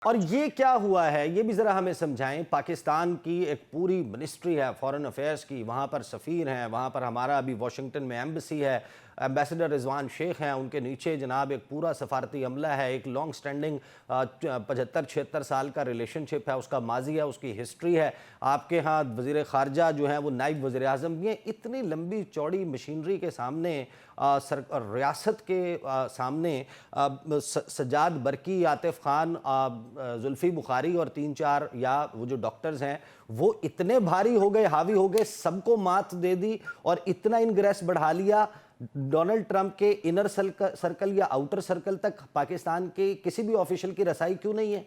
और ये क्या हुआ है, ये भी ज़रा हमें समझाएं। पाकिस्तान की एक पूरी मिनिस्ट्री है फॉरेन अफेयर्स की, वहाँ पर सफ़ीर हैं, वहाँ पर हमारा अभी वाशिंगटन में एम्बेसी है, एम्बेसडर रिजवान शेख हैं, उनके नीचे जनाब एक पूरा सफारती अमला है, एक लॉन्ग स्टैंडिंग 75-76 साल का रिलेशनशिप है, उसका माजी है, उसकी हिस्ट्री है। आपके यहाँ वज़ीर ख़ारजा जो हैं वो नायब वज़ीर आज़म भी हैं। इतनी लंबी चौड़ी मशीनरी के सामने, रियासत के सामने सज्जाद बरकी, आतिफ खान, जुल्फ़ी बुखारी और 3-4 या वो जो डॉक्टर्स हैं वो इतने भारी हो गए, हावी हो गए, सबको मात दे दी और इतना इनग्रेस बढ़ा लिया। डोनाल्ड ट्रंप के इनर सर्कल या आउटर सर्कल तक पाकिस्तान के किसी भी ऑफिशियल की रसाई क्यों नहीं है?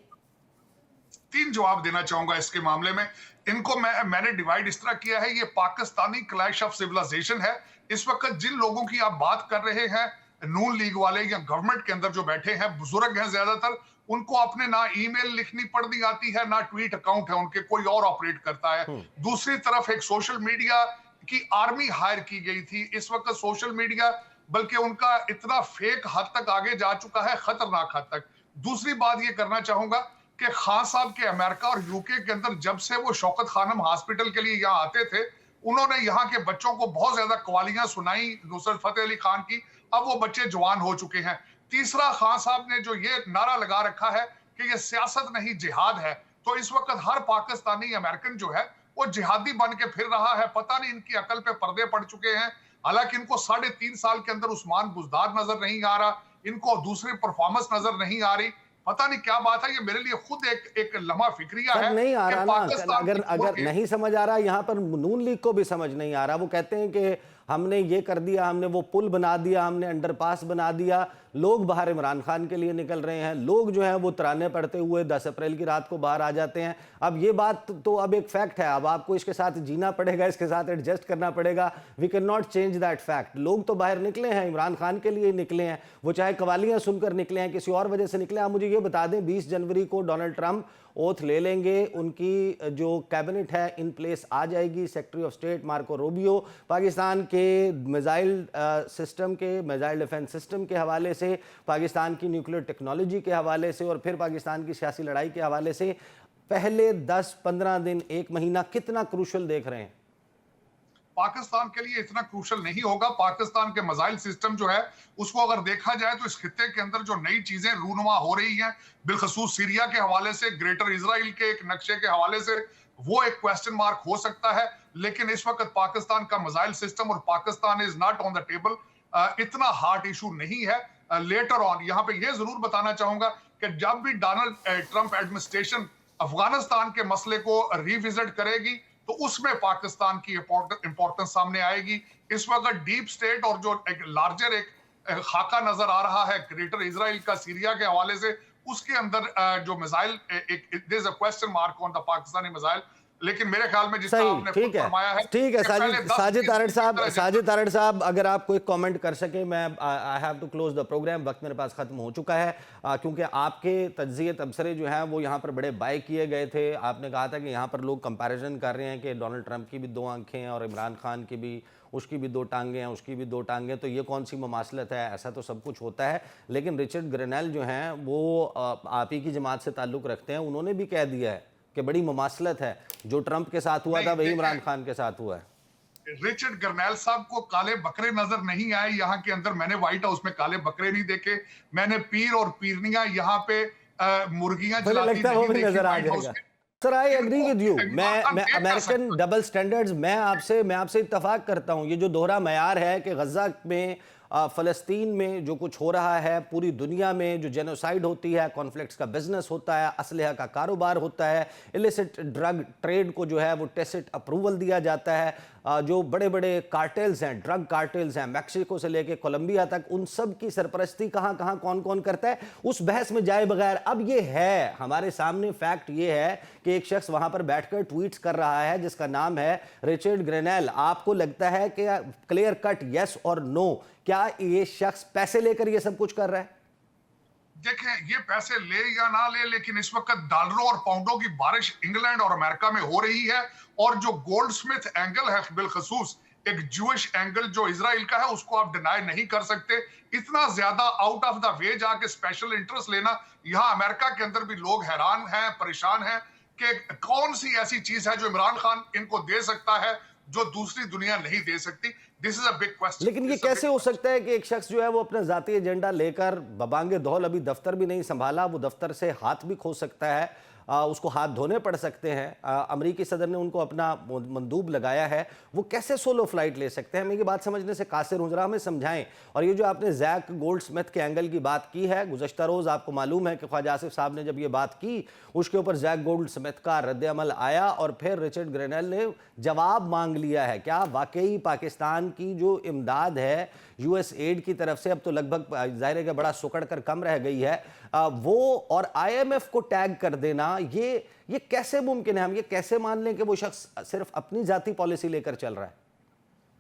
3 जवाब देना चाहूंगा इसके मामले में। इनको मैंने डिवाइड इस तरह किया है, ये पाकिस्तानी क्लैश ऑफ सिविलाइजेशन है। इस वक्त जिन लोगों की आप बात कर रहे हैं, नून लीग वाले या गवर्नमेंट के अंदर जो बैठे हैं, बुजुर्ग हैं ज्यादातर, उनको अपने ना ईमेल लिखनी पढ़नी आती है, ना ट्वीट अकाउंट है उनके, कोई और ऑपरेट करता है। दूसरी तरफ एक सोशल मीडिया की आर्मी हायर की गई थी। इस वक्त सोशल मीडिया बल्कि उनका इतना फेक हद तक आगे जा चुका है, खतरनाक हद तक। दूसरी बात ये करना चाहूंगा कि खान साहब के अमेरिका और यूके के अंदर जब से वो शौकत खानम हॉस्पिटल के लिए यहाँ आते थे, उन्होंने यहाँ के बच्चों को बहुत ज्यादा कवालियां सुनाई नुसरत फतेह अली खान की। अब वो बच्चे जवान हो चुके हैं। तीसरा, खान साहब ने जो ये नारा लगा रखा है कि ये सियासत नहीं जिहाद है, तो इस वक्त हर पाकिस्तानी अमेरिकन जो है वो जिहादी बन के फिर रहा है। पता नहीं इनकी अकल पे पर्दे पड़ चुके हैं। हालांकि इनको 3.5 साल के अंदर उस्मान बुजदार नजर नहीं आ रहा, इनको दूसरी परफॉर्मेंस नजर नहीं आ रही। पता नहीं क्या बात है, ये मेरे लिए खुद एक लम्हा फिक्रिया सर है नहीं आ कि रहा ना, पाकिस्तान अगर नहीं समझ आ रहा, यहाँ पर नून लीग को भी समझ नहीं आ रहा। वो कहते हैं कि हमने ये कर दिया, हमने वो पुल बना दिया, हमने अंडरपास बना दिया, लोग बाहर इमरान खान के लिए निकल रहे हैं, लोग जो हैं वो तराने पढ़ते हुए 10 अप्रैल की रात को बाहर आ जाते हैं। अब ये बात तो अब एक फैक्ट है, अब आपको इसके साथ जीना पड़ेगा, इसके साथ एडजस्ट करना पड़ेगा। We can not change that fact. लोग तो बाहर निकले हैं, इमरान खान के लिए निकले हैं, वो चाहे कवालियां सुनकर निकले हैं, किसी और वजह से निकले। आप मुझे ये बता दें, 20 जनवरी को डोनाल्ड ट्रंप ओथ ले लेंगे, उनकी जो कैबिनेट है इन प्लेस आ जाएगी, secretary of state Marco Rubio Pakistan के मिसाइल सिस्टम के, मिसाइल डिफेंस सिस्टम के हवाले से, पाकिस्तान की न्यूक्लियर टेक्नोलॉजी के हवाले से और फिर पाकिस्तान की सियासी लड़ाई के हवाले से पहले 10-15 दिन, 1 महीना कितना क्रूशल देख रहे हैं? पाकिस्तान के लिए इतना क्रूशल नहीं होगा। पाकिस्तान के मिसाइल सिस्टम जो है उसको अगर देखा जाए तो इस खित्ते के अंदर जो नई चीजें रूनुमा हो रही हैं, बिलखसूस सीरिया के हवाले से, ग्रेटर इजराइल के एक नक्शे के हवाले से, वो एक क्वेश्चन मार्क हो सकता है। लेकिन इस वक्त पाकिस्तान का मिसाइल सिस्टम और Pakistan is not on the table, इतना हार्ड इशू नहीं है। लेटर ऑन यहाँ पे ये जरूर बताना चाहूंगा कि जब भी डोनाल्ड ट्रंप एडमिनिस्ट्रेशन अफगानिस्तान के मसले को रिविजिट करेगी तो उसमें पाकिस्तान की इंपॉर्टेंस सामने आएगी। इस वक्त डीप स्टेट और जो एक लार्जर एक खाका नजर आ रहा है ग्रेटर इजराइल का सीरिया के हवाले से, उसके अंदर जो missile, there is a question mark on the Pakistani missile. लेकिन मेरे ख्याल में जितना आपने ठीक है, फरमाया है, ठीक है। साजिद तारड़ साहब, अगर आप कोई कमेंट कर सके। मैं I have to close the program, वक्त मेरे पास खत्म हो चुका है, क्योंकि आपके तज्जिए तबसरे जो हैं वो यहाँ पर बड़े बाय किए गए थे। आपने कहा था कि यहाँ पर लोग कंपैरिजन कर रहे हैं कि डोनाल्ड ट्रंप की भी 2 आंखें हैं और इमरान खान की भी, उसकी भी 2 टांगें हैं, उसकी भी 2 टांगें, तो ये कौन सी ममासलत है? ऐसा तो सब कुछ होता है। लेकिन रिचर्ड ग्रेनेल जो हैं वो आप ही की जमात से ताल्लुक़ रखते हैं, उन्होंने भी कह दिया है कि बड़ी ममासलत है, जो ट्रंप के साथ हुआ था वही इमरान खान के साथ हुआ है। रिचर्ड गर्नैल साहब को काले बकरे नजर नहीं आए यहाँ के अंदर। मैंने व्हाइट हाउस में काले बकरे नहीं देखे। मैंने पीर और पीरनियां यहाँ पे मुर्गियां जलाती नहीं देखी व्हाइट हाउस में। Sir I agree with you. मैं अमेरिकन डबल स्टैंडर्ड्स, मैं आपसे इत्तफाक करता हूं। ये जो दोहरा मयार है कि गजा में, फ़लस्तीन में जो कुछ हो रहा है, पूरी दुनिया में जो जेनोसाइड होती है, कॉन्फ्लिक्ट्स का बिजनेस होता है, असलहा का कारोबार होता है, इलिसिट ड्रग ट्रेड को जो है वो टेसिट अप्रूवल दिया जाता है, जो बड़े बड़े कार्टेल्स हैं, ड्रग कार्टेल्स हैं, मैक्सिको से लेके कोलंबिया तक, उन सब की सरपरस्ती कहाँ कहाँ कौन कौन करता है, उस बहस में जाए बगैर अब ये है हमारे सामने फैक्ट ये है कि एक शख्स वहां पर बैठकर ट्वीट्स कर रहा है जिसका नाम है रिचर्ड ग्रेनेल। आपको लगता है कि क्लियर कट यस और नो, क्या ये शख्स पैसे लेकर ये सब कुछ कर रहा है? देखें, ये पैसे ले या ना ले, लेकिन इस वक्त डॉलरों और पाउंडों की बारिश इंग्लैंड और अमेरिका में हो रही है। और जो गोल्डस्मिथ एंगल है बिलखसूस, एक जूइश एंगल जो इजराइल का है उसको आप डिनाई नहीं कर सकते। इतना ज्यादा आउट ऑफ द वे जाके स्पेशल इंटरेस्ट लेना, यहाँ अमेरिका के अंदर भी लोग हैरान हैं, परेशान हैं कि कौन सी ऐसी चीज है जो इमरान खान इनको दे सकता है जो दूसरी दुनिया नहीं दे सकती। This is a big question. लेकिन ये कैसे हो सकता है कि एक शख्स जो है वो अपना जाती एजेंडा लेकर बबांगे दौल, अभी दफ्तर भी नहीं संभाला, वो दफ्तर से हाथ भी खो सकता है, उसको हाथ धोने पड़ सकते हैं, अमरीकी सदर ने उनको अपना मंदूब लगाया है, वो कैसे सोलो फ्लाइट ले सकते हैं? हमें ये बात समझने से कासिर हूं, जरा हमें समझाएं। और ये जो आपने जैक गोल्डस्मिथ के एंगल की बात की है, गुज़श्ता रोज़ आपको मालूम है कि ख्वाजा आसिफ साहब ने जब ये बात की, उसके ऊपर जैक गोल्डस्मिथ का रद्द-ए-अमल आया और फिर रिचर्ड ग्रेनेल ने जवाब मांग लिया है। क्या वाकई पाकिस्तान की जो इमदाद है यूएस एड की तरफ से, अब तो लगभग जाहिर है कि बड़ा सुकड़ कर कम रह गई है, वो और आईएमएफ को टैग कर देना, ये कैसे मुमकिन है? हम ये कैसे मान लें कि वो शख्स सिर्फ अपनी जाती पॉलिसी लेकर चल रहा है?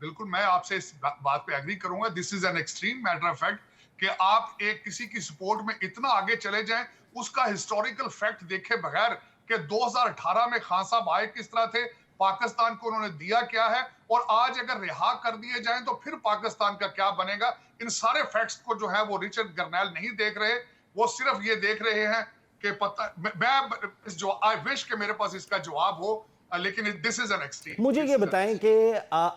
बिल्कुल, मैं आपसे इस बात पे एग्री करूंगा। This is an extreme matter of fact कि आप एक किसी की सपोर्ट में इतना आगे चले जाएं, उसका हिस्टोरिकल फैक्ट देखे बगैर कि 2018 में खान साहब आए किस तरह थे, पाकिस्तान को उन्होंने दिया क्या है, और आज अगर रिहा कर दिए जाएं तो फिर पाकिस्तान का क्या बनेगा। इन सारे फैक्ट्स को जो है वो रिचर्ड ग्रेनेल नहीं देख रहे, वो सिर्फ ये देख रहे हैं कि पता मैं जो आई विश कि मेरे पास इसका जवाब हो, लेकिन दिस इज एन एक्सट्रीम। मुझे ये बताएं कि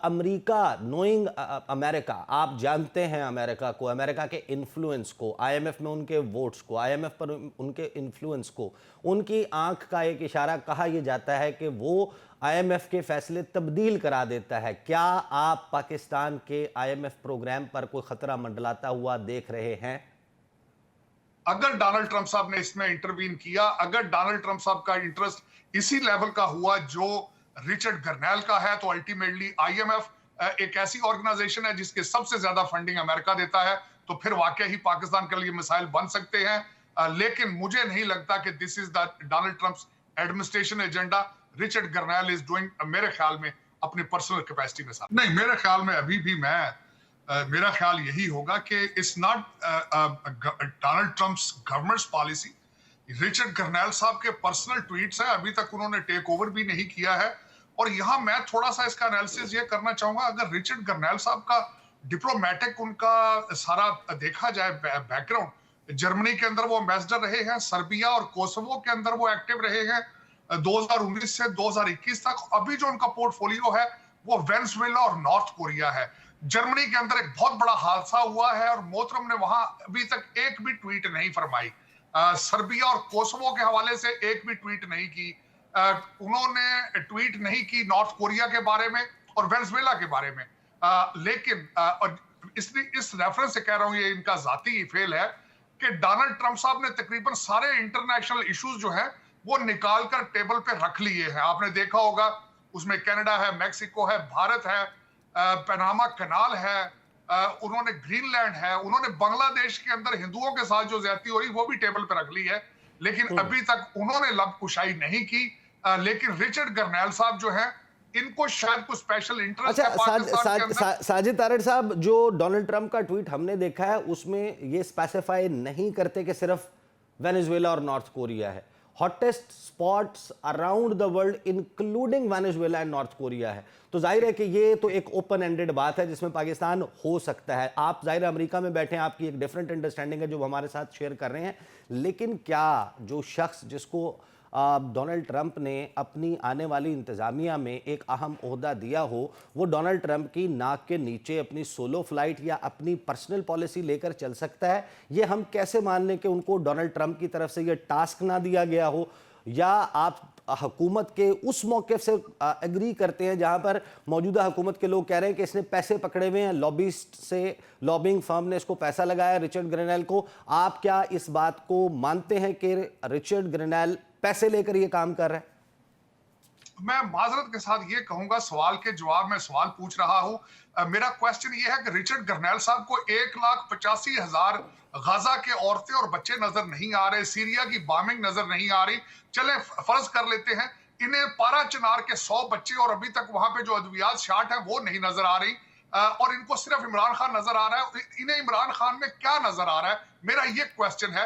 अमेरिका, नोइंग अमेरिका, आप जानते हैं अमेरिका को, अमेरिका के इन्फ्लुएंस को, आईएमएफ में उनके वोट्स को, आईएमएफ पर उनके इन्फ्लुएंस को, उनकी आंख का एक इशारा कहा यह जाता है कि वो आईएमएफ के फैसले तब्दील करा देता है। क्या आप पाकिस्तान के आईएमएफ प्रोग्राम पर कोई खतरा मंडलाता हुआ देख रहे हैं? अगर डोनाल्ड ट्रंप साहब ने इसमें इंटरवीन किया, अगर डोनाल्ड ट्रंप साहब का इंटरेस्ट इसी लेवल का हुआ जो रिचर्ड ग्रेनेल का है, तो अल्टीमेटली आईएमएफ एक ऐसी ऑर्गेनाइजेशन है जिसके सबसे ज्यादा फंडिंग अमेरिका देता है, तो फिर वाकई ही पाकिस्तान के लिए मिसाइल बन सकते हैं। लेकिन मुझे नहीं लगता कि this is the Donald Trump's administration agenda. Richard Grenell is doing, मेरे ख्याल में, अपनी पर्सनल कैपेसिटी में साथ नहीं। मेरे ख्याल में अभी भी मेरा ख्याल यही होगा कि it's not Donald Trump's governments policy. Richard Grenell साहब के पर्सनल ट्वीट्स हैं, अभी तक उन्होंने टेक ओवर भी नहीं किया है। और यहां मैं थोड़ा सा इसका एनालिसिस ये करना चाहूंगा, अगर रिचर्ड ग्रेनेल साहब का डिप्लोमेटिक उनका सारा देखा जाए बैकग्राउंड, जर्मनी के अंदर वो एम्बेसडर रहे हैं, सर्बिया और कोसोवो के अंदर वो एक्टिव रहे हैं 2019 से 2021 तक। अभी जो उनका पोर्टफोलियो है वो वेनेजुएला और नॉर्थ कोरिया है। जर्मनी के अंदर एक बहुत बड़ा हादसा हुआ है और मोहतरम ने वहां अभी तक एक भी ट्वीट नहीं फरमाई। सर्बिया और कोसोवो के हवाले से एक भी ट्वीट नहीं की। उन्होंने ट्वीट नहीं की नॉर्थ कोरिया के बारे में और वेनेजुएला के बारे में। लेकिन इस रेफरेंस से कह रहा हूं, ये इनका जाती फेल है कि डोनाल्ड ट्रंप साहब ने तकरीबन सारे इंटरनेशनल इश्यूज जो है वो निकाल कर टेबल पे रख लिए हैं। आपने देखा होगा उसमें कनाडा है, मैक्सिको है, भारत है, पनामा कनाल है, उन्होंने ग्रीनलैंड है, उन्होंने बांग्लादेश के अंदर हिंदुओं के साथ जो ज्यादती हो रही वो भी टेबल पे रख ली है। लेकिन अभी तक उन्होंने लब कुशाई नहीं की। लेकिन रिचर्ड ग्रेनेल साहब जो है, इनको शायद कुछ स्पेशल इंटरेस्ट है पाकिस्तान के अंदर। साजिद तारड़ साहब, जो डोनाल्ड ट्रंप का ट्वीट हमने देखा है उसमें ये स्पेसिफाई नहीं करते कि सिर्फ वेनेजुएला और नॉर्थ कोरिया है। Hottest spots around the world including Venezuela and north Korea है। तो जाहिर है कि ये तो एक ओपन एंडेड बात है जिसमें पाकिस्तान हो सकता है। आप जाहिर है अमेरिका में बैठे हैं, आपकी एक डिफरेंट अंडरस्टैंडिंग है जो हमारे साथ शेयर कर रहे हैं। लेकिन क्या जो शख्स जिसको डोनाल्ड ट्रंप ने अपनी आने वाली इंतज़ामिया में एक अहम ओहदा दिया हो, वो डोनाल्ड ट्रंप की नाक के नीचे अपनी सोलो फ्लाइट या अपनी पर्सनल पॉलिसी लेकर चल सकता है? ये हम कैसे मान लें कि उनको डोनाल्ड ट्रंप की तरफ से ये टास्क ना दिया गया हो, या आप हुकूमत के उस मौके से एग्री करते हैं जहां पर मौजूदा हुकूमत के लोग कह रहे हैं कि इसने पैसे पकड़े हुए हैं, लॉबिस्ट से, लॉबिंग फर्म ने इसको पैसा लगाया रिचर्ड ग्रेनेल को? आप क्या इस बात को मानते हैं कि रिचर्ड ग्रेनेल पैसे लेकर ये काम कर रहा है? मैं माजरत के साथ ये कहूंगा, सवाल के जवाब में सवाल पूछ रहा हूं। मेरा क्वेश्चन ये है कि रिचर्ड ग्रेनेल साहब को 1,85,000 गाजा के औरतें और बच्चे नजर नहीं आ रहे, सीरिया की बॉम्बिंग नजर नहीं आ रही। चले फर्ज कर लेते हैं इन्हें पारा चिनार के 100 बच्चे और अभी तक वहां पे जो अद्वियात शाट है वो नहीं नजर आ रही, और इनको सिर्फ इमरान खान नजर आ रहा है। इन्हें इमरान खान में क्या नजर आ रहा है, मेरा ये क्वेश्चन है।